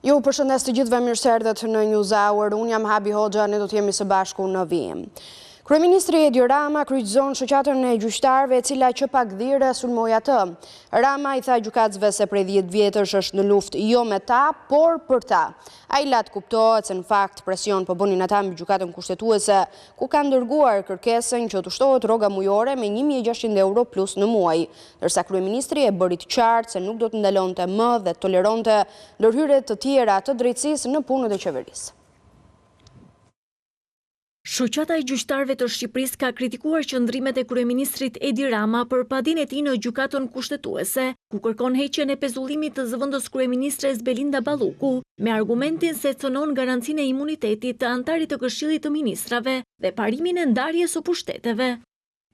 Ju përshëndes të gjithëve, mirë se erdhët në News Hour. Unë jam Habi Hoxha, ne do të jemi së bashku në vijim. Kryeministri Edi Rama kryqëzon shoqatën e gjyqtarëve e cila që pak dhire sulmoi atë. Rama i tha gjykatësve se prej 10 vjetësh është në luftë jo me ta, por për ta. Ai lat kuptohet se në fakt presion po bënin ata mbi gjykatën kushtetuese, ku kanë dërguar kërkesën që të shtohet rroga mujore me 1.600 euro plus në muaj, ndërsa kryeministri e bëri të qartë se nuk do të ndalonte më dhe toleronte ndërhyrje të tjera të drejtësisë në punët e qeverisë. Shoqata e gjyqtarëve të Shqipërisë ka kritikuar qëndrimet e kryeministrit Edi Rama për padinë e tij në gjykatën kushtetuese, ku kërkon heqjen e pezullimit të zëvendës kryeministres Belinda Balluku, me argumentin se cënon garancinë e imunitetit të antarit të Këshillit të Ministrave dhe parimin e ndarjes së pushteteve.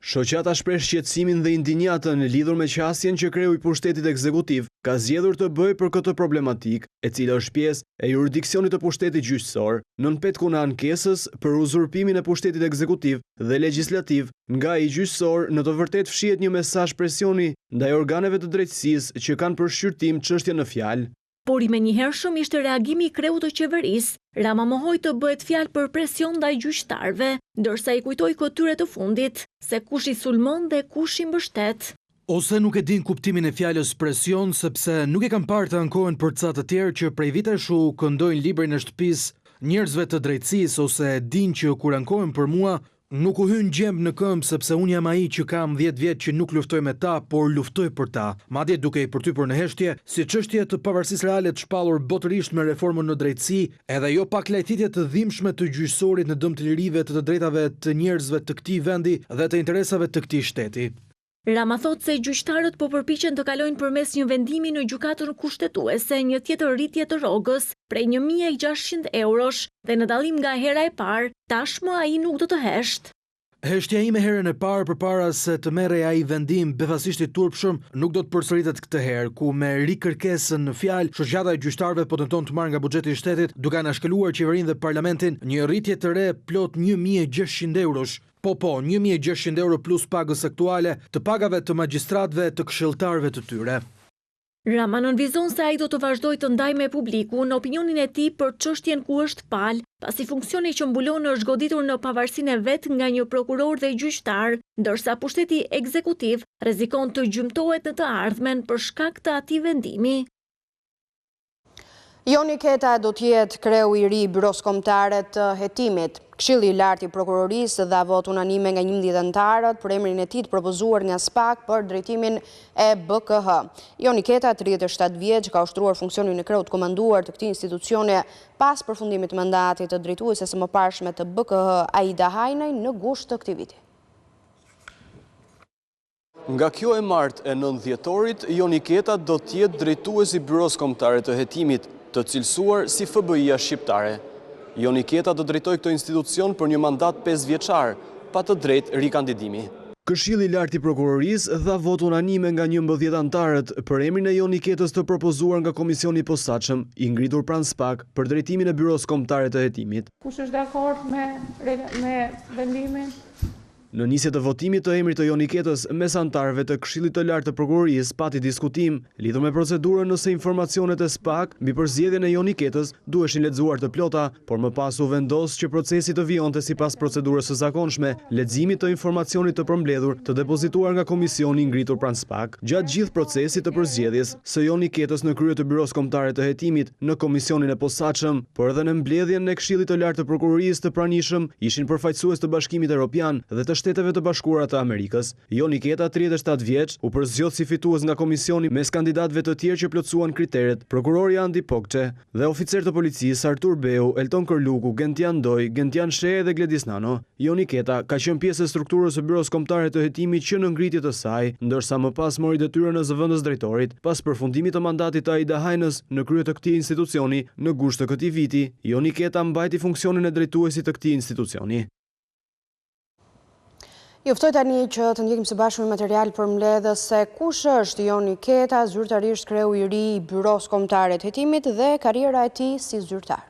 Shoqata shpreh shqetësimin dhe indinjatën lidhur me qasjen që kreu i pushtetit ekzekutiv ka zgjedhur të bëjë për këtë problematik, e cila është pjesë e jurisdiksionit të pushtetit gjyqësor, nën petkun e ankesës për uzurpimin e pushtetit ekzekutiv dhe legjislativ nga i gjyqësor. Në të vërtetë fshihet një mesazh presioni ndaj organeve të drejtësisë që kanë për shqyrtim çështjen në fjalë. Por i menjëhershëm ishte reagimi i kreut të qeverisë. Rama mohoi të bëhet fjalë për presion ndaj gjyqtarëve, ndërsa i kujtoi këtyre të fundit se kush i sulmon dhe kush i mbështet. Ose nuk e din kuptimin e fjalës presion, sepse nuk e kanë parë të ankohen për ca të tjerë që prej vitesh u këndojnë librin e shtëpisë njerëzve të drejtësisë, ose din që kur ankohen për mua nuk u hyn gjemb në këmbë, sepse unë jam ai që kam 10 vjet që nuk luftoj me ta, por luftoj për ta. Madje duke i përtypur në heshtje si çështje të pavarësisë reale të shpallur botërisht me reformën në drejtësi, edhe jo pak lajthitje të dhimbshme të gjyqësorit në dëm të lirive të drejtave të njerëzve të këtij vendi dhe të interesave të këtij shteti. Rama thot se gjyqtarët po përpiqen të kalojnë përmes një vendimi në gjykatën kushtetuese një tjetër rritje të rrogës prej 1.600 eurosh dhe në dallim nga hera e parë, tashmë ai nuk do të hesht. Heshtja ime herën e parë përpara se të merrej ai vendim befasisht i turpshëm nuk do të përsëritet këtë herë, ku me rikërkesën në fjalë shoqata e gjyqtarëve po tenton të marrë nga buxheti i shtetit duke anashkaluar qeverinë dhe parlamentin një rritje të re plot 1.600 eurosh. Po, 1.600 euro plus pagës aktuale të pagave të magjistratëve të këshilltarëve të tyre. Rama nënvizon se ai do të vazhdojë të ndajë me publiku në opinionin e tij për çështjen ku është palë, pasi funksioni që mbulon është goditur në pavarësinë e vet nga një prokuror dhe gjyqtar, ndërsa pushteti ekzekutiv rrezikon të gjymtohet në të ardhmen për shkak të atij vendimi. Joni Keta do të jetë kreu i ri i Byros Kombëtare të Hetimit. Këshilli i lartë i prokurorisë dha vot unanime nga 11 anëtarët për emrin e tij të propozuar nga SPAK për drejtimin e BKH. Joni Keta, 37 vjeç, ka ushtruar funksionin e kreut komanduar të këtij institucioni pas përfundimit të mandatit të drejtueses së mëparshme të BKH Aida Hajnej në gusht të këtij viti. Nga kjo e martë e 9 dhjetorit, Joni Keta do të jetë drejtuesi i Byros Kombëtare të Hetimit, të cilësuar si FBI-a shqiptare. Joni Keta do drejtoj këto institucion për një mandat 5 vjeçar, pa të drejtë rikandidimi. Këshilli i lartë i prokurorisë dha vot unanime nga 11 anëtarët për emrin e Joni Ketës të propozuar nga komisioni i posaçëm i ngritur pranë SPAK për drejtimin e Byros Kombëtare të Hetimit. Kush është dakord me vendimin? Në nisje të votimit të emrit të Joni Ketës mes anëtarëve të Këshillit të Lartë të Prokurorisë pati diskutim lidhur me procedurën nëse informacionet e SPAK mbi përzgjedhjen e Joni Ketës duheshin lexuar të plota, por më pas u vendos që procesi të vijonte sipas procedurës së zakonshme, leximit të informacionit të përmbledhur të depozituar nga komisioni i ngritur pranë SPAK. Gjatë gjithë procesit të përzgjedhjes së Joni Ketës në krye të Byros Kombëtare të Hetimit në komisionin e posaçëm, por edhe në mbledhjen e Këshillit të Lartë të Prokurorisë të pranishëm, ishin përfaqësues të Bashkimit Evropian dhe të Shteteve të Bashkuara të Amerikës. Joni Keta, 37 vjeç, u përzgjodh si fitues nga komisioni mes kandidatëve të tjerë që plotësuan kriteret: prokurori Andi Pokçe dhe oficer të policisë Artur Beu, Elton Kërluku, Gentian Doj, Gentian Shehe dhe Gledis Nano. Joni Keta ka qenë pjesë e strukturës së Byros Kombëtare të Hetimit që në ngritje të saj, ndërsa më pas mori detyrën e zëvendës drejtorit. Pas përfundimit të mandatit të Aida Hajnës në krye të këtij institucioni në gusht të këtij viti, Joni Keta mbajti funksionin e drejtuesit të këtij institucioni. Ju ftoj tani që të ndjekim së bashku me material për mbledhës se kush është Joni Keta, zyrtarisht kreu i ri i Byros Kombëtare të Hetimit dhe karriera e tij si zyrtar.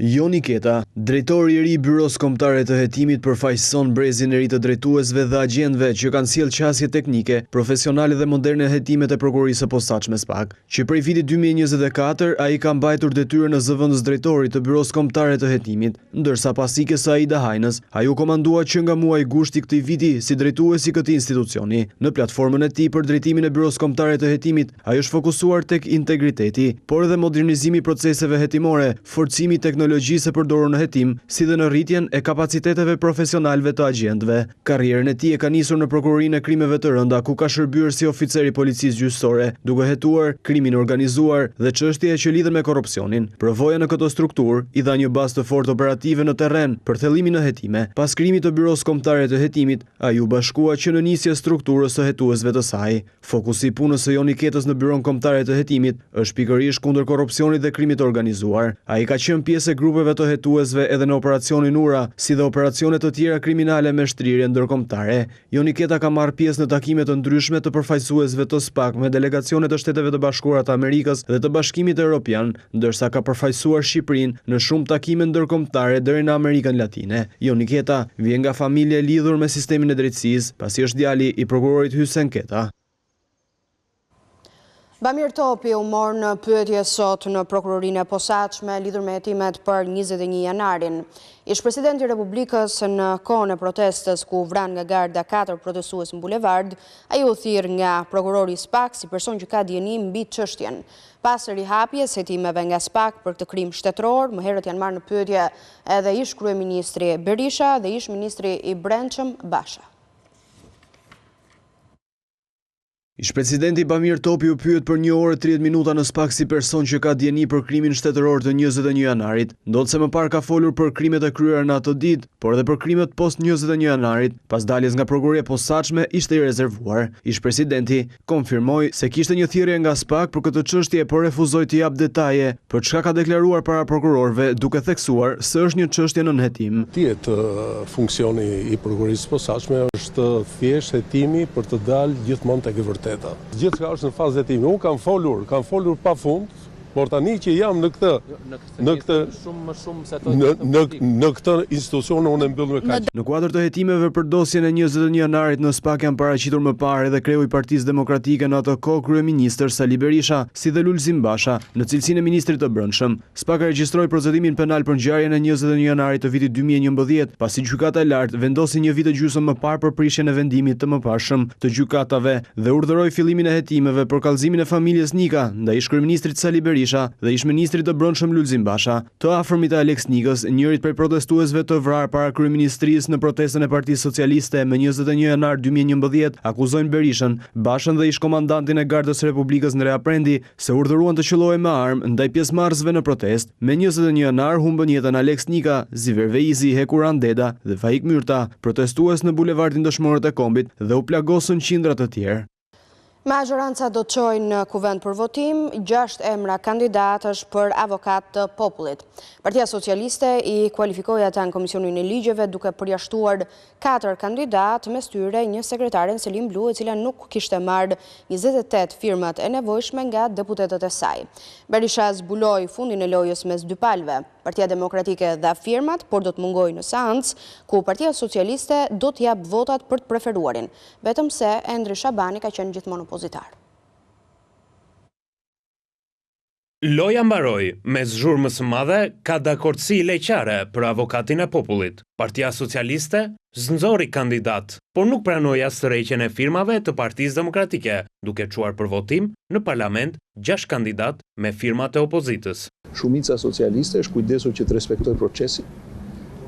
Joni Keta, drejtori i ri i Byros Kombëtare të Hetimit, përfaqëson brezin e ri të drejtuesve dhe agjentëve që kanë sjellë qasje teknike, profesionale dhe moderne hetimet e prokurorisë së posaçme SPAK, që prej vitit 2024 ai ka mbajtur detyrën e zëvendës drejtorit të Byros Kombëtare të Hetimit, ndërsa pas ikjes së Aida Hajnës, ai u komandua që nga muaji gusht i këtij viti si drejtues i këtij institucioni. Në platformën e tij për drejtimin e Byros Kombëtare të Hetimit, ai është fokusuar tek integriteti, por edhe modernizimi i proceseve hetimore, forcimi teknologjisë e përdorur në hetim, si dhe në rritjen e kapaciteteve profesionalve të agjentëve. Karrierën e tij e ka nisur në prokurorinë e krimeve të rënda, ku ka shërbyer si oficer i policisë gjyqësore, duke hetuar krimin organizuar dhe çështje që lidhen me korrupsionin. Përvoja në këtë strukturë i dha një bazë të fortë operative në terren për thellimin në hetime. Pas krimit të Byros Kombëtare të Hetimit, ai u bashkua që në nisje strukturës së hetuesve të saj. Fokusi i punës së Joni Ketës në Byron Kombëtare të Hetimit është pikërisht kundër korrupsionit dhe krimit të organizuar. Ai ka qenë pjesë e grupeve të hetuesve edhe në operacionin Ura, si dhe operacione të tjera kriminale me shtrirje ndërkombëtare. Joni Keta ka marrë pjesë në takime të ndryshme të përfaqësuesve të SPAK me delegacione të Shteteve të Bashkuara të Amerikës dhe të Bashkimit Evropian, ndërsa ka përfaqësuar Shqipërinë në shumë takime ndërkombëtare deri në Amerikën Latine. Joni Keta vjen nga familje e lidhur me sistemin e drejtësisë, pasi është djali i prokurorit Hysen Keta. Bamir Topi u mor në pyetje sot në prokurorinë e posaçme lidhur me hetimet për 21 janarin. Ish presidenti i Republikës në kohën e protestës ku vran nga garda 4 protestues në bulevard, ai u thirr nga prokurori i SPAK si person që ka dieni mbi çështjen. Pas rihapjes hetimeve nga SPAK për këtë krim shtetëror, më herët janë marrë në pyetje edhe ish kryeministri Berisha dhe ish ministri i Brendshëm Basha. Ish-presidenti Bamir Topi u pyet për 1 orë 30 minuta në SPAK si person që ka dieni për krimin shtetëror të 21 janarit, ndodhse më parë ka folur për krimet e kryera në atë ditë, por edhe për krimet post 21 janarit, pas daljes nga prokuroria e posaçme ishte i rezervuar. Ish-presidenti konfirmoi se kishte një thirrje nga SPAK për këtë çështje, por refuzoi të jap detaje për çka ka deklaruar para prokurorëve, duke theksuar se është një çështje në hetim. Funksioni i prokurorisë së posaçme është thjesht hetimi për të dalë gjithmonë tek e vërteta. Gjithçka është në fazë hetimi. Unë kam folur pafund, por tani që jam në këtë institucion unë e mbyll me kaq. Në kuadër të hetimeve për dosjen e 21 janarit në SPAK janë paraqitur më parë edhe kreu i Partisë Demokratike në atë kohë kryeministër Sali Berisha, si dhe Lulzim Basha, në cilësinë e ministrit të Brendshëm. SPAK regjistroi procedimin penal për ngjarjen e 21 janarit të vitit 2011, pasi gjykata e lartë vendosi një vit e gjysmë më parë për prishjen e vendimit të mëparshëm të gjykatave dhe urdhëroi fillimin e hetimeve për kallëzimin e familjes Nika ndaj ish-kryeministrit Sali Berisha dhe ish-ministrit të Brendshëm Lulzim Basha. Të afërmit e Alex Nikës, njërit prej protestuesve të vrarë para kryeministrisë në protestën e Partisë Socialiste me 21 janar 2011, akuzojnë Berishën, Bashën dhe ish-komandantin e Gardës Republikës në Reaprendi se urdhëruan të qellohej me armë ndaj pjesëmarrësve në protestë. Me 21 janar humbën jetën Alex Nika, Ziver Veizi, Hekuran Deda dhe Faik Myrta, protestues në bulevardin Dëshmorët e Kombit, dhe u plagosën qindra të tjerë. Majoranca do të çojë në kuvend për votim 6 emra kandidatësh për avokat të popullit. Partia Socialiste i kualifikoi ata në Komisionin e Ligjeve duke përjashtuar 4 kandidatë, mes tyre një sekretaren Selim Blu, e cila nuk kishte marrë 28 firmat e nevojshme nga deputetët e saj. Berisha zbuloi fundin e lojës mes dy palëve. Partia Demokratike dha firmat, por do të mungojë në seancë ku Partia Socialiste do të jap votat për të preferuarin, vetëm se Endri Shabani ka qenë gjithmonë opozitar. Loja mbaroi mes zhurmës së madhe ka dakordsi leqare për avokatin e popullit. Partia Socialiste zënzori kandidat, por nuk pranoi as tërheqjen e firmave të Partisë Demokratike, duke çuar për votim në parlament 6 kandidat me firmat e opozitës. Shumica socialiste është kujdesur që të respektojë procesin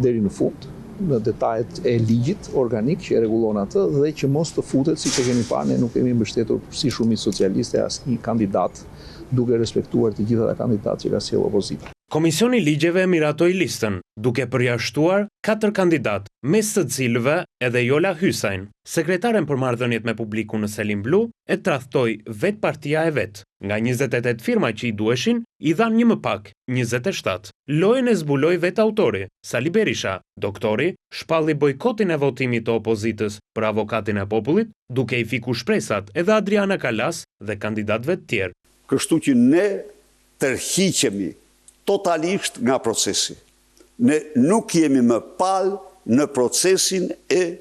deri në fund, në detajet e ligjit organik që e rregullon atë, dhe që mos të futet, siç e kemi parë, ne nuk kemi mbështetur si shumicë socialiste asnjë kandidat, duke respektuar të gjitha kandidatë që ka sjellë opozita. Komisioni i Ligjeve miratoi listën, duke përjashtuar 4 kandidat, mes të cilëve edhe Jola Hysajn. Sekretaren për marrëdhëniet me publikun në Selim Blu e tradhtoi vetë partia e vet. Nga 28 firma që i duheshin, i dhan një më pak, 27. Lojën e zbuloi vetë autori, Sali Berisha. Doktori shpalli bojkotin e votimit të opozitës për avokatin e popullit, duke i fiku shpresat edhe Adriana Kalas dhe kandidatëve të tjerë. Kështu që ne tërhiqemi totalisht nga procesi. Ne nuk jemi më palë në procesin e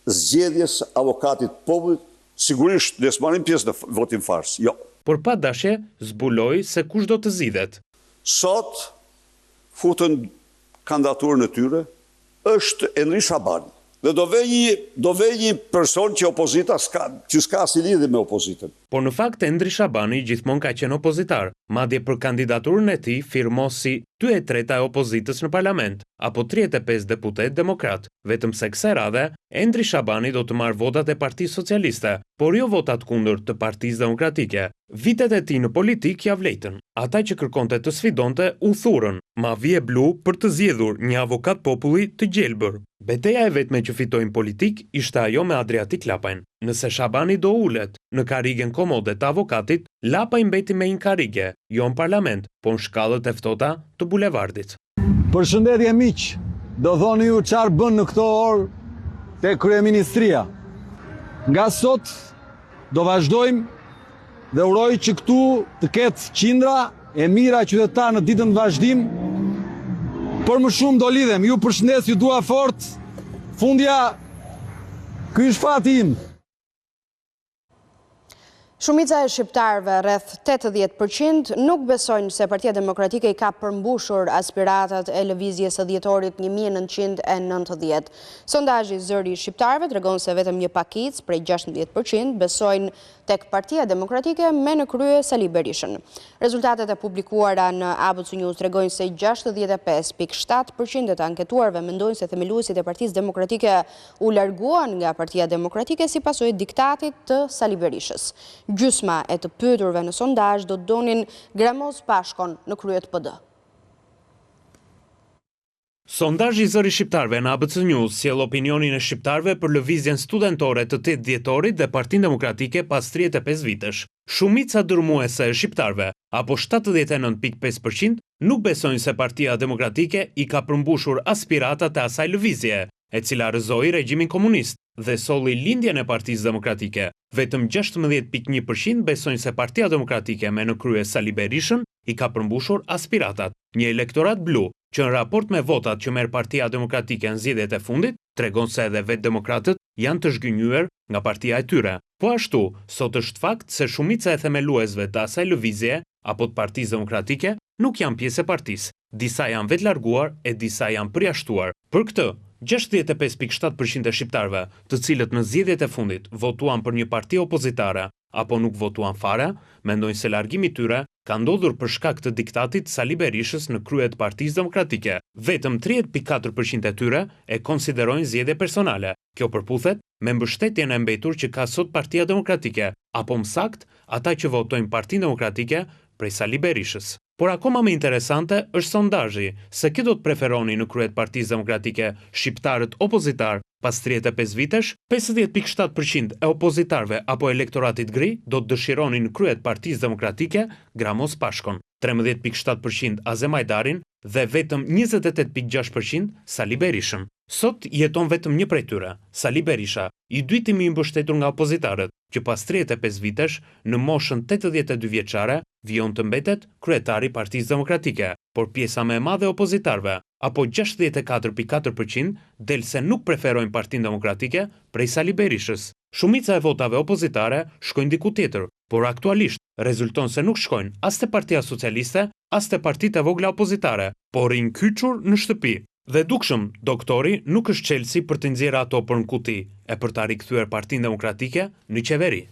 zgjedhjes avokatit popullit, sigurisht ne s'marrim pjesë në votim fars, jo. Por pa dashje zbuloi se kush do të zgjidhet. Sot futën kandidaturën e tyre është Endri Shabani. Dhe do vej një person që opozita s'ka si lidhje me opozitën. Por në fakt Endri Shabani gjithmonë ka qenë opozitar, madje për kandidaturën e tij firmosi 2/3 e opozitës në parlament, apo 35 deputet demokrat, vetëm se kësaj radhe Endri Shabani do të marrë votat e Partisë Socialiste, por jo votat kundër të Partisë Demokratike. Vitet e tij në politik ja vlejtën. Ata që kërkonte të sfidonte u thurën, Mavie Blu për të zgjedhur një avokat populli të gjelbër. Betejë e vetme që fitoi në politik ishte ajo me Adriatik Lapajn. Nëse Shabani do ulet në karigen komode të avokatit, Lapaj mbeti me një karige, jo në parlament, po në shkallët e ftohta të bulevardit. Përshëndetje miq, do thoni ju çfarë bën në këto orë te kryeministria. Nga sot do vazhdojmë dhe uroj që këtu të ketë qindra e mira qytetarë në ditën vazhdim. Për më shumë do lidhem, ju përshëndes, ju dua fort. Fundja, ky është fati im. Shumica e shqiptarëve, rreth 80%, nuk besojnë se Partia Demokratike i ka përmbushur aspiratat e lëvizjes së dhjetorit 1990. Sondazhi Zëri i shqiptarëve tregon se vetëm një pakicë prej 16% besojnë tek Partia Demokratike me në krye Sali Berishën. Rezultatet e publikuara në ABC News tregojnë se 65.7% të anketuarve mendojnë se themeluesit e Partisë Demokratike u larguan nga Partia Demokratike si pasojë e diktatit të Sali Berishës. Gjysma e të pyeturve në sondazh do donin Gramoz Pashkon në krye të PD. Sondazhi i Zëri i shqiptarëve në ABC News sjell opinionin e shqiptarëve për lëvizjen studentore të 8 dhjetorit dhe Partinë Demokratike pas 35 vitesh. Shumica dërmuese e shqiptarëve, apo 79.5%, nuk besojnë se Partia Demokratike i ka përmbushur aspiratat e asaj lëvizje, e cila rrëzoi regjimin komunist dhe solli lindjen e Partisë Demokratike. Vetëm 16.1% besojnë se Partia Demokratike me në krye Sali Berishën i ka përmbushur aspiratat. Një elektorat blu që në raport me votat që merr Partia Demokratike në zgjedhjet e fundit, tregon se edhe vetë demokratët janë të zhgënjur nga partia e tyre. Po ashtu, sot është fakt se shumica e themeluesve të asaj lëvizje apo të Partisë Demokratike nuk janë pjesë e partisë. Disa janë vetë larguar e disa janë përjashtuar. Për këtë, 65.7% e shqiptarëve, të cilët në zgjedhjet e fundit votuan për një parti opozitare apo nuk votuan fare, mendojnë se largimi i tyre ka ndodhur për shkak të diktatit Sali Berishës në krye të Partisë Demokratike. Vetëm 30.4% e tyre e konsiderojnë zgjedhje personale. Kjo përputhet me mbështetjen e mbetur që ka sot Partia Demokratike, apo më saktë, ata që votojnë Partinë Demokratike prej Sali Berishës. Por akoma më interesante është sondazhi, se kë do të preferoni në krye të Partisë Demokratike, shqiptarët opozitar pas 35 vitesh, 50.7% e opozitarëve apo elektoratit gri do të dëshironin në krye të Partisë Demokratike Gramoz Pashkon, 13.7% Azem Ajdarin dhe vetëm 28.6% Sali Berishën. Sot jeton vetëm një prej tyre, Sali Berisha, i dyti më i mbështetur nga opozitarët, që pas 35 vitesh, në moshën 82 vjeçare, vijon të mbetet kryetari i Partisë Demokratike, por pjesa më e madhe e opozitarëve, apo 64.4%, del se nuk preferojnë Partinë Demokratike prej Sali Berishës. Shumica e votave opozitare shkojnë diku tjetër, por aktualisht rezulton se nuk shkojnë as te Partia Socialiste, as te partitë e vogla opozitare, por rinkyçur në shtëpi. Dhe dukshëm, doktori nuk është çelësi për të nxjerrë ato për në kuti e për ta rikthyer Partinë Demokratike në qeveri.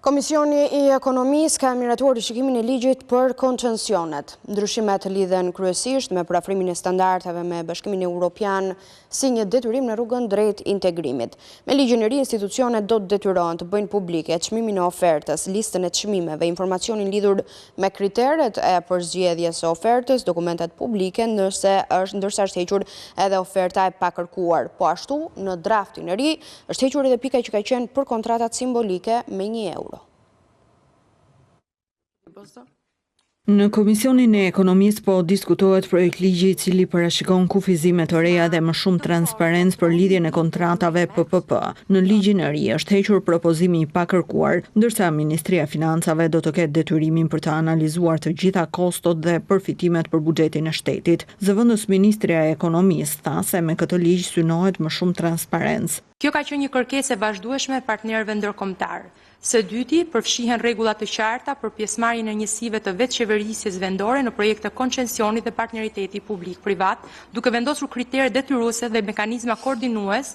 Komisioni i Ekonomisë ka miratuar rishikimin e ligjit për koncesionet. Ndryshimet lidhen kryesisht me parafrimin e standardeve me Bashkimin Evropian si një detyrim në rrugën drejt integrimit. Me ligjin e ri, institucionet do të detyrohen të bëjnë publike çmimin e ofertës, listën e çmimeve, informacionin lidhur me kriteret e përzgjedhjes së ofertës, dokumentat publike, ndërsa është hequr edhe oferta e pakërkuar. Po ashtu, në draftin e ri, është hequr edhe pika që ka qenë për kontratat simbolike me €1. Në Komisionin e Ekonomisë po diskutohet projekt ligji I cili parashikon kufizime të reja dhe më shumë transparencë për lidhjen e kontratave PPP. Në ligjin e ri është hequr propozimi I pakërkuar, ndërsa Ministria e Financave do të ketë detyrimin për të analizuar të gjitha kostot dhe përfitimet për buxhetin e shtetit. Zëvendës Ministria e Ekonomisë tha se me këtë ligj synohet më shumë transparencë. Kjo ka qenë një kërkesë e vazhdueshme e partnerëve ndërkombëtar. Së dyti, përfshihen rregulla të qarta për pjesëmarrjen e njësive të vetëqeverisjes vendore në projekte koncesionit dhe partneriteti publik-privat, duke vendosur kritere detyruese dhe mekanizma koordinues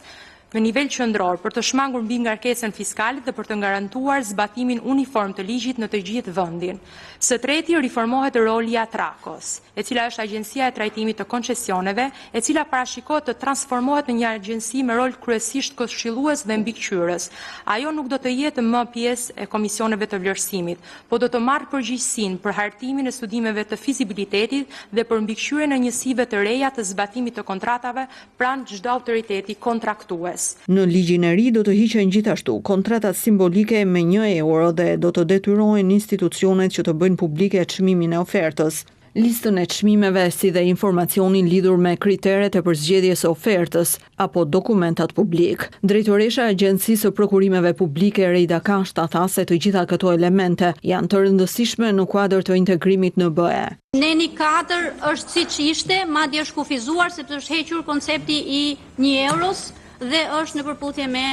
në nivel qendror për të shmangur mbi ngarkesën fiskale dhe për të garantuar zbatimin uniform të ligjit në të gjithë vendin. Së treti, riformohet roli I Atrakos, e cila është agjencia e trajtimit të koncesioneve, e cila parashikohet të transformohet në një agjenci me rol kryesisht këshillues dhe mbikëqyrës. Ajo nuk do të jetë më pjesë e komisioneve të vlerësimit, po do të marrë përgjegjësinë për hartimin e studimeve të fizibilitetit dhe për mbikëqyrjen e njësive të reja të zbatimit të kontratave pranë çdo autoriteti kontraktues. Në ligjin e ri do të hiqen gjithashtu kontratat simbolike me €1 dhe do të detyrohen institucionet që të bëjnë publike çmimin e ofertës. Listën e çmimeve si dhe informacionin lidhur me kriteret e përzgjedhjes së ofertës apo dokumentat publik. Drejtoresha e Agjencisë së Prokurimeve Publike Rejda Kashta tha se të gjitha këto elemente janë të rëndësishme në kuadër të integrimit në BE. Neni 4 është siç ishte, madje është kufizuar sepse është hequr koncepti I €1 dhe është në përputhje me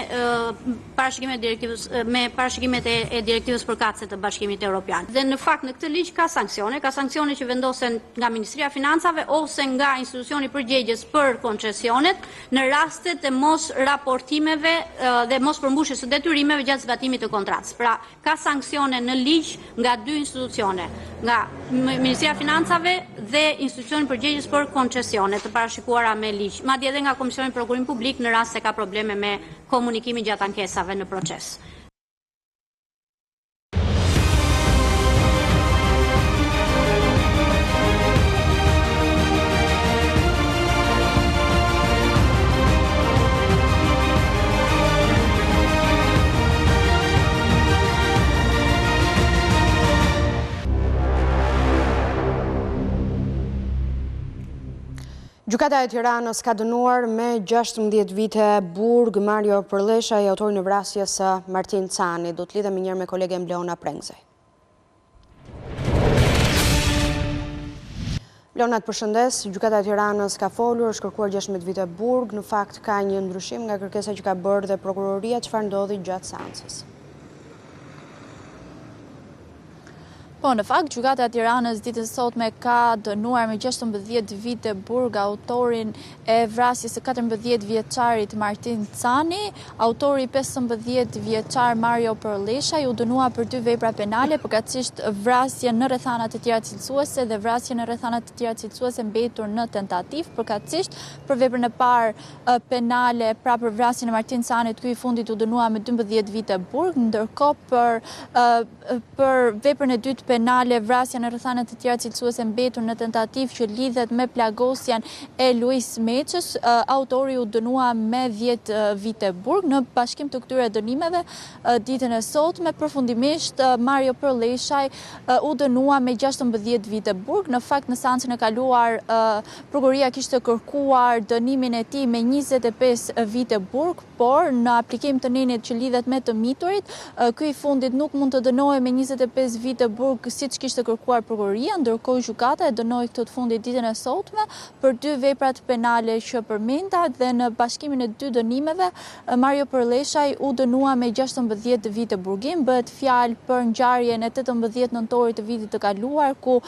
parashikimet e direktivës përkatëse të Bashkimit Evropian. Dhe në fakt në këtë ligj ka sanksione që vendosen nga Ministria e Financave ose nga institucioni përgjegjës për koncesionet në rastet e mos raportimeve dhe mos përmbushjes së detyrimeve gjatë zbatimit të kontratës. Pra ka sanksione në ligj nga dy institucione, nga Ministria e Financave dhe institucioni përgjegjës për koncesionet të parashikuara me ligj, madje edhe nga Komisioni Prokurim Publik në rast se ka probleme me komunikimin gjatë ankesave në proces. Gjykata e Tiranës ka dënuar me 16 vite burg Mario Përlesha, I autori në vrasjes së Martin Cani. Do të lidhemi njërë me kolegen Bleona Prengzej. Bleona, të përshëndes, Gjykata e Tiranës ka folur, është kërkuar 16 vite burg, në fakt ka një ndryshim nga kërkesa që ka bërë dhe prokuroria, çfarë ndodhi gjatë seancës? Po, në fakt, Gjykata e Tiranës ditën e sotme ka dënuar me 16 vite burg autorin e vrasjes së 14 vjeçarit Martin Cani, autori 15 vjeçar Mario Përlesha, u dënua për 2 vepra penale, përkatësisht vrasje në rrethana të tjera cilësuese dhe vrasje në rrethana të tjera cilësuese mbetur në tentativë, përkatësisht për veprën e parë penale, pra për vrasjen e Martin Canit, ky I fundit u dënua me 12 vite burg, ndërkohë për veprën e dytë penale, vrasja në rrethana të tjera cilësuese mbetur në tentativë që lidhet me plagosjen e Luis Meçës, autori u dënua me 10 vite burg. Në bashkim të këtyre dënimeve ditën e sotme, përfundimisht Mario Përleshaj u dënua me 16 vite burg. Në fakt në seancën e kaluar prokuroria kishte kërkuar dënimin e tij me 25 vite burg, por në aplikim të nenit që lidhet me të miturit, ky I fundit nuk mund të dënohej me 25 vite burg siç kishte kërkuar prokuroria, ndërkohë gjykata e dënoi këtë të fundit ditën e sotme për 2 veprat penale që përmenda dhe në bashkimin e 2 dënimeve Mario Përleshaj u dënua me 16 vite burgim. Bëhet fjalë për ngjarjen e 18 nëntorit të vitit të kaluar ku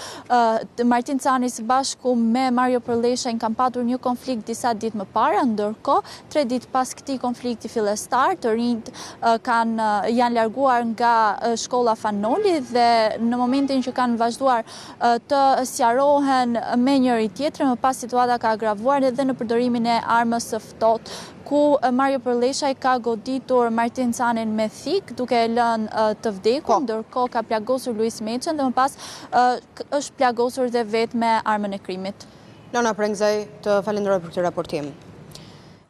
Martin Cani së bashku me Mario Përleshaj kanë patur një konflikt disa ditë më parë, ndërkohë 3 ditë pas këtij konflikti fillestar të rinjt janë larguar nga shkolla Fanoli dhe në momentin që kanë vazhduar të sqarohen me njëri tjetrin, më pas situata ka agravuar edhe në përdorimin e armës së ftohtë, ku Mario Përleshaj ka goditur Martin Canin me thik, duke e lënë të vdekur, ndërkohë ka plagosur Luis Meçën dhe më pas është plagosur dhe vetë me armën e krimit. Bleona Prengzej, të falenderoj për këtë raportim.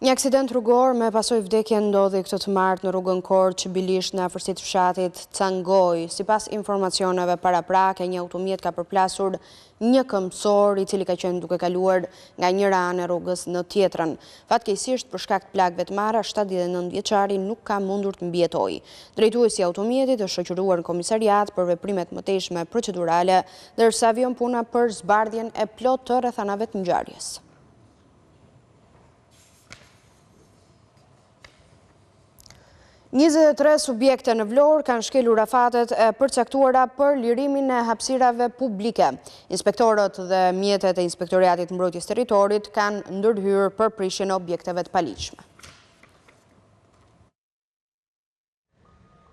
Një aksident rrugor me pasojë vdekje ndodhi këtë të martë në rrugën Korçë, Bilisht në afërsitë të fshatit Cangoj. Sipas informacioneve paraprake, një automjet ka përplasur një këmbësor i cili ka qenë duke kaluar nga njëra anë e rrugës në tjetrën. Fatkeqësisht për shkak të plagëve të marra, 79 vjeçari nuk ka mundur të mbijetojë. Drejtuesi i automjetit është shoqëruar në komisariat për veprimet mëtejshme procedurale, ndërsa vion puna për zbardhjen e plot të rrethanave të ngjarjes. Njëzet e 3 subjekte në Vlorë kanë shkelur afatet e përcaktuara për lirimin e hapësirave publike. Inspektorët dhe mjetet e Inspektoriatit Mbrojtjes Territorit kanë ndërhyrë për prishjen e objekteve të paligjshme.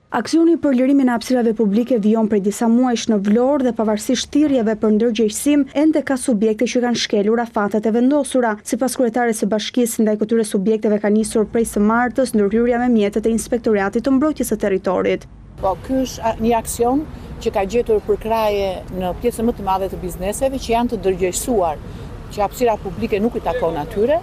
Aksioni për lirimin e hapësirave publike vijon prej disa muajsh në Vlorë dhe pavarësisht thirrjeve për ndërgjegjësim, ende ka subjekte që kanë shkelur afatet e vendosura. Sipas kryetares së bashkisë, ndaj këtyre subjekteve ka nisur prej së martës ndërhyrja me mjetet e Inspektoriatit të Mbrojtjes së Territorit. Po, ky është një aksion që ka gjetur përkraje në pjesën më të madhe të bizneseve që janë të ndërgjegjësuar, që hapësira publike nuk i takon atyre.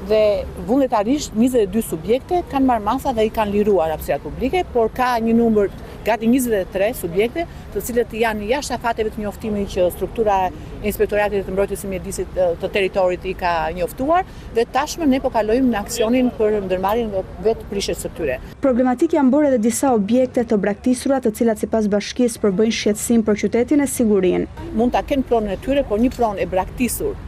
Dhe vullnetarisht 22 subjekte kanë marrë masa dhe i kanë liruar hapësirat publike, por ka një numër gati 23 subjekte, të cilët janë jashtë afateve të njoftimit që struktura e Inspektoriatit të Mbrojtjes së Mjedisit të Territorit i ka njoftuar, dhe tashmë ne po kalojmë në aksionin për ndërmarrjen e vetë prishjes së tyre. Problematik janë bërë edhe disa objekte të braktisura, të cilat sipas bashkisë përbëjnë shqetësim për qytetin e sigurinë. Mund ta kenë pronën e tyre, por një pronë e braktisur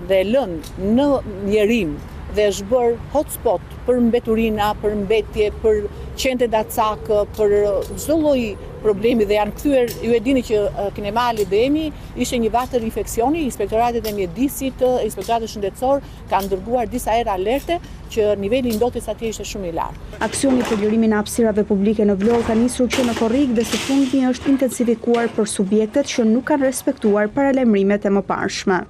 dhe lënë në njerim dhe është bërë hotspot për mbeturina, për mbetje, për qente dacak, për çdo lloj problemi dhe janë kthyer, ju e dini që Kinemali Demi ishte një vatër infeksioni, Inspektoratet e Mjedisit, Inspektorati Shëndetësor kanë dërguar disa herë alerte që niveli i ndotjes atje ishte shumë i lartë. Aksioni për lirimin e hapësirave publike në Vlorë ka nisur që në korrik dhe së fundmi është intensifikuar për subjektet që nuk kanë respektuar paralajmërimet e mëparshme.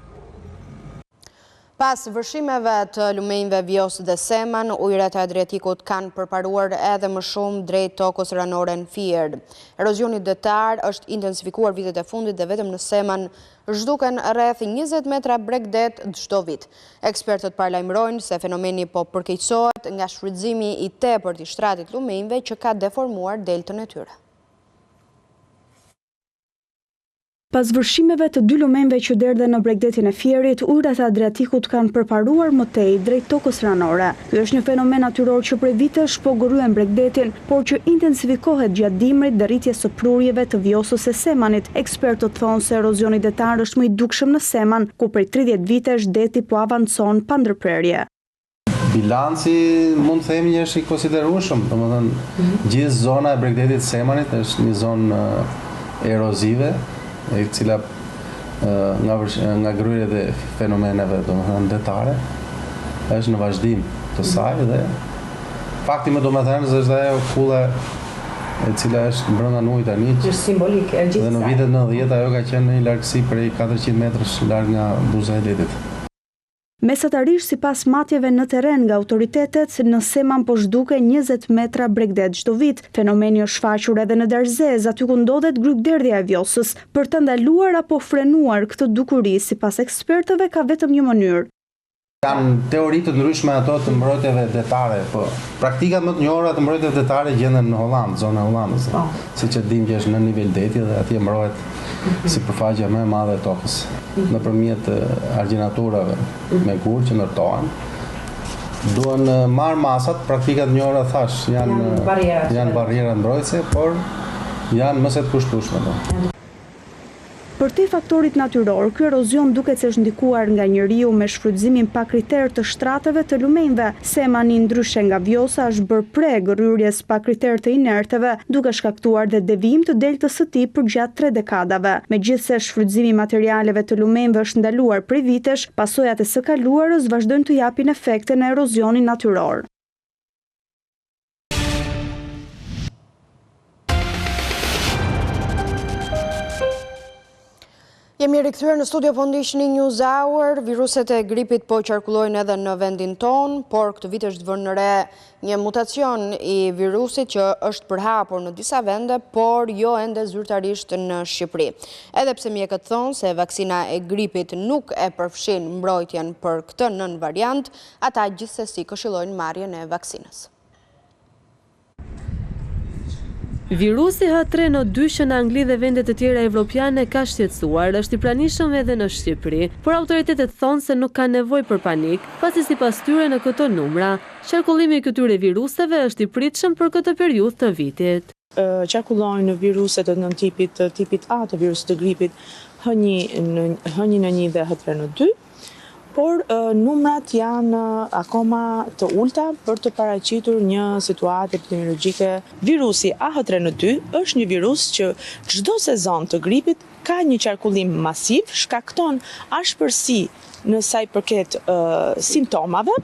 Pas vërshimeve të lumenjve Vjos dhe Seman, ujërat e Adriatikut kanë përparuar edhe më shumë drejt tokës ranore në Fierd. Erozioni detar është intensifikuar vitet e fundit dhe vetëm në Seman zhduken rreth 20 metra bregdet çdo vit. Ekspertët paralajmërojnë se fenomeni po përkeqësohet nga shfrytëzimi i tepërt i shtratit lumenjve që ka deformuar deltën e tyre. Pas vërshimeve të 2 lumenjve që derdhen në bregdetin e Fierit, ujërat e Adriatikut kanë përparuar më tej drejt tokës ranore. Ky është një fenomen natyror që prej vitesh po gërryen bregdetin, por që intensifikohet gjatë dimrit dhe rritjes së prurjeve të Vjosës e Semanit. Ekspertët thonë se erozioni detar është më i dukshëm në Seman, ku prej 30 vitesh deti po avancon pa ndërprerje. Bilanci mund të themi është i konsiderueshëm, domethënë gjithë zona e bregdetit Semanit është një zonë erozive, e cila nga gryerjet e fenomeneve domethënë detare është në vazhdim të saj dhe fakti më domethënë është ajo kulla e cila është brenda ujit tani është simbolike e gjithë. Dhe në vitet 90 ajo ka qenë në një largësi prej 400 metrash larg nga buza e letit. Mesatarisht, sipas matjeve në terren nga autoritetet, në Seman po zhduke 20 metra bregdet çdo vit. Fenomeni është shfaqur edhe në Darzez, aty ku ndodhet grypderdhja e Vjosës. Për të ndaluar apo frenuar këtë dukuri, sipas ekspertëve ka vetëm një mënyrë. Kanë teori të ndryshme ato të mbrojtjeve detare, po praktikat më të njohura të mbrojtjeve detare gjenden në Holland, zona e Hollandës. Siç e dimë që është në nivel deti dhe atje mbrohet sipërfaqja më e madhe e tokës nëpërmjet argjinaturave me gur që ndërtohen. Duhen marr masat, praktikat e njohura thash, janë barriera mbrojtëse, por janë më së kushtueshme. Për te faktorit natyror, ky erozion duket se është ndikuar nga njeriu me shfrytëzimin pa kriter të shtrateve të lumenjve. Semani ndryshe nga Vjosa është bërë preg rryrjes pa kriter të inerteve, duke shkaktuar dhe devijim të deltës së tij për gjatë 3 dekadave. Megjithse shfrytëzimi i materialeve të lumenjve është ndaluar prej vitesh, pasojat e së kaluarës vazhdojnë të japin efekte në erozionin natyror. Jemi rikthyer në studio, po ndiqni News Hour. Viruset e gripit po qarkullojnë edhe në vendin ton, por këtë vit është vënë në re një mutacion i virusit që është përhapur në disa vende, por jo ende zyrtarisht në Shqipëri. Edhe pse mjekët thonë se vaksina e gripit nuk e përfshin mbrojtjen për këtë nën variant, ata gjithsesi këshillojnë marrjen e vaksinës. Virusi H3N2 që në Angli dhe vendet të tjera evropiane ka shqetësuar, është i pranishëm edhe në Shqipëri, por autoritetet thonë se nuk ka nevojë për panik, pasi sipas tyre në këto numra, qarkullimi i këtyre viruseve është i pritshëm për këtë periudhë të vitit. Qarkullojnë viruset në tipit A të virusit të gripit H1N1 dhe H3N2. Por numrat janë akoma të ulta për të paraqitur një situatë epidemiologjike. Virusi AH3N2 është një virus që çdo sezon të gripit ka një qarkullim masiv, shkakton ashpërsi në sa i përket simptomave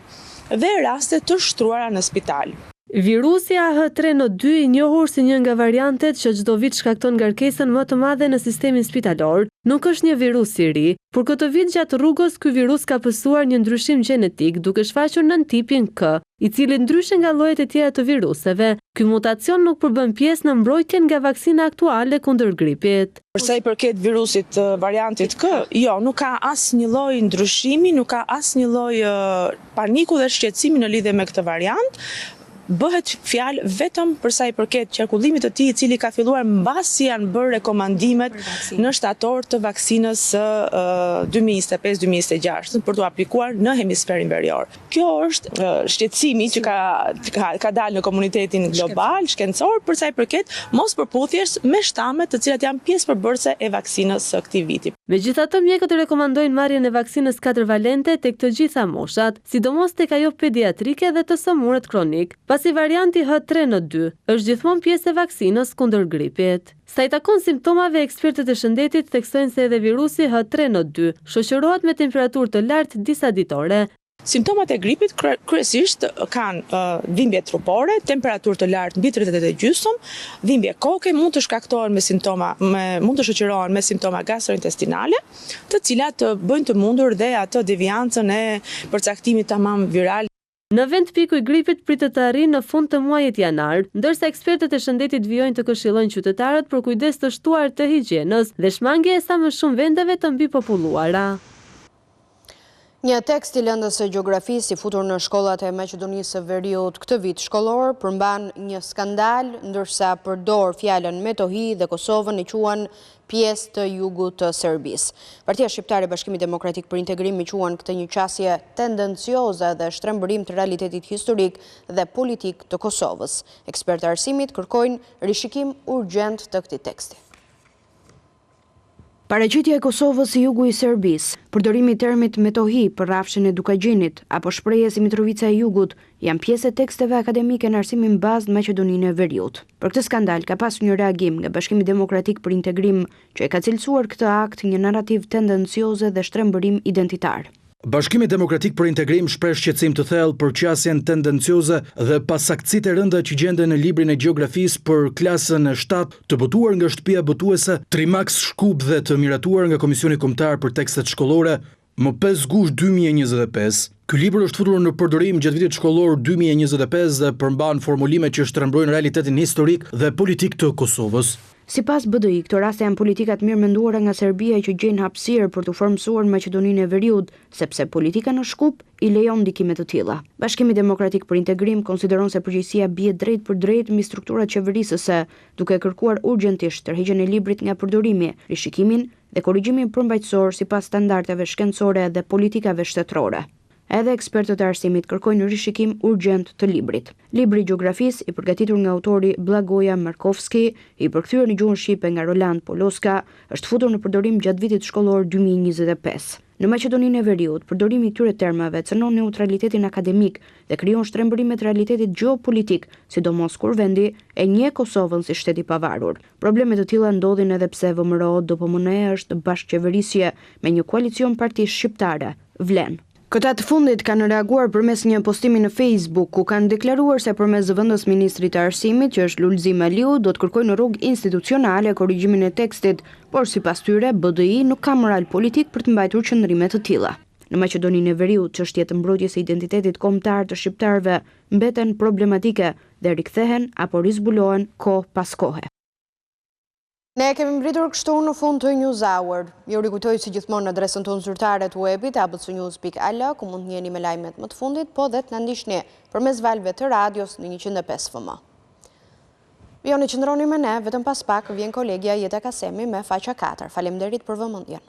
dhe raste të shtruara në spital. Virusi AH3N2 i njohur si një nga variantet që çdo vit shkakton ngarkesën më të madhe në sistemin spitalor, nuk është një virus i ri, por këtë vit gjatë rrugës ky virus ka pësuar një ndryshim gjenetik duke shfaqur nën tipin K, i cili ndryshe nga llojet e tjera të viruseve, ky mutacion nuk përbën pjesë në mbrojtjen nga vaksina aktuale kundër gripit. Për sa i përket virusit variantit K, jo, nuk ka asnjë lloj ndryshimi, nuk ka asnjë lloj paniku dhe shqetësimi në lidhje me këtë variant. Bëhet fjalë vetëm për sa i përket qarkullimit të tij, i cili ka filluar mbasi janë bërë rekomandimet në shtator të vaksinës 2025-2026 për të aplikuar në hemisferin verior. Kjo është shqetësimi që ka dalë në komunitetin global, shkencor, për sa i përket mos përputhjes me shtamet të cilat janë pjesë përbërëse e vaksinës së këtij viti. Megjithatë, mjekët rekomandojnë marrjen e vaksinës 4 valente tek të gjitha moshat, sidomos tek ajo pediatrike dhe të sëmurët kronik, pasi varianti H3N2 është gjithmonë pjesë e vaksinës kundër gripit. Sa i takon simptomave, ekspertët e shëndetit theksojnë se edhe virusi H3N2 shoqërohet me temperaturë të lartë disa ditore. Simptomat e gripit kryesisht kanë dhimbje trupore, temperaturë të lartë mbi 38,5, dhimbje koke, mund të shkaktohen mund të shoqërohen me simptoma gastrointestinale, të cilat bëjnë të mundur dhe atë deviancën e përcaktimit tamam viral. Në vend piku i gripit pritet të arrijë në fund të muajit janar, ndërsa ekspertët e shëndetit vijojnë të këshillojnë qytetarët për kujdes të shtuar të higjienës dhe shmangje e sa më shumë vendeve të mbipopulluara. Një tekst i lëndës së gjeografisë i futur në shkollat e Maqedonisë së Veriut këtë vit shkollor përmban një skandal, ndërsa përdor fjalën Metohi dhe Kosovën e quan pjesë të jugut të Serbisë. Partia Shqiptare e Bashkimit Demokratik për Integrim i quan këtë një qasje tendencioze dhe shtrembërim të realitetit historik dhe politik të Kosovës. Ekspertë arsimit kërkojnë rishikim urgjent të këtij teksti. Paraqitja e Kosovës si jugu i Serbisë, përdorimi i termit Metohi për rrafshin e Dukagjinit apo shprehja si Mitrovica e Jugut janë pjesë e teksteve akademike në arsimin bazë Maqedoninë e Veriut. Për këtë skandal ka pasur një reagim nga Bashkimi Demokratik për Integrim që e ka cilësuar këtë akt një narrativ tendencioze dhe shtrembërim identitar. Bashkimi Demokratik për Integrim shpreh shqetësim të thellë për qasjen tendencioze dhe pasaktësitë e rënda që gjenden në librin e gjeografisë për klasën e 7 të botuar nga shtëpia botuese Trimax Shkup dhe të miratuar nga Komisioni Kombëtar për Tekstet Shkollore më 5 gusht 2025. Ky libër është futur në përdorim gjatë vitit shkollor 2025 dhe përmban formulime që shtrembrojnë realitetin historik dhe politik të Kosovës. Sipas BDI, këto raste janë politikat mirë menduara nga Serbia që gjejnë hapësirë për të formësuar Maqedoninë e Veriut, sepse politika në Shkup i lejon ndikime të tilla. Bashkimi Demokratik për Integrim konsideron se përgjegjësia bie drejt për drejt mbi strukturat qeverisëse, duke kërkuar urgjentisht tërheqjen e librit nga përdorimi, rishikimin dhe korrigjimin përmbajtësor sipas standardeve shkencore dhe politikave shtetërore. Edhe ekspertët e arsimit kërkojnë rishikim urgjent të librit. Libri i gjeografisë, i përgatitur nga autori Blagoja Markovski, i përkthyer në gjuhën shqipe nga Roland Poloska, është futur në përdorim gjatë vitit shkollor 2025. Në Maqedoninë e Veriut, përdorimi i këtyre termave cënon neutralitetin akademik dhe krijon shtrembërime të realitetit gjeopolitik, sidomos kur vendi e njeh Kosovën si shtet i pavarur. Probleme të tilla ndodhin edhe pse VMRO DPMNE është bashkëqeverisje me një koalicion partish shqiptare, vlen. Këta të fundit kanë reaguar përmes një postimi në Facebook, ku kanë deklaruar se përmes zëvendës ministrit të arsimit, që është Lulzim Aliu, do të kërkojnë në rrugë institucionale korrigjimin e tekstit, por sipas tyre BDI nuk ka moral politik për të mbajtur qëndrime të tilla. Në Maqedoninë e Veriut, çështjet e mbrojtjes së identitetit kombëtar të shqiptarëve mbeten problematike dhe rikthehen apo rizbulohen kohë pas kohe. Ne kemi mbritur kështu në fund të News Hour. Ju rikujtoj si gjithmonë në adresën tonë zyrtare të webit abcnews.al, ku mund të njeni me lajmet më të fundit, po dhe të na ndiqni përmes valve të radios në 105 FM. Jo në qëndroni me ne, vetëm pas pak vjen kolegja Jeta Kasemi me Faqa 4. Faleminderit për vëmendjen.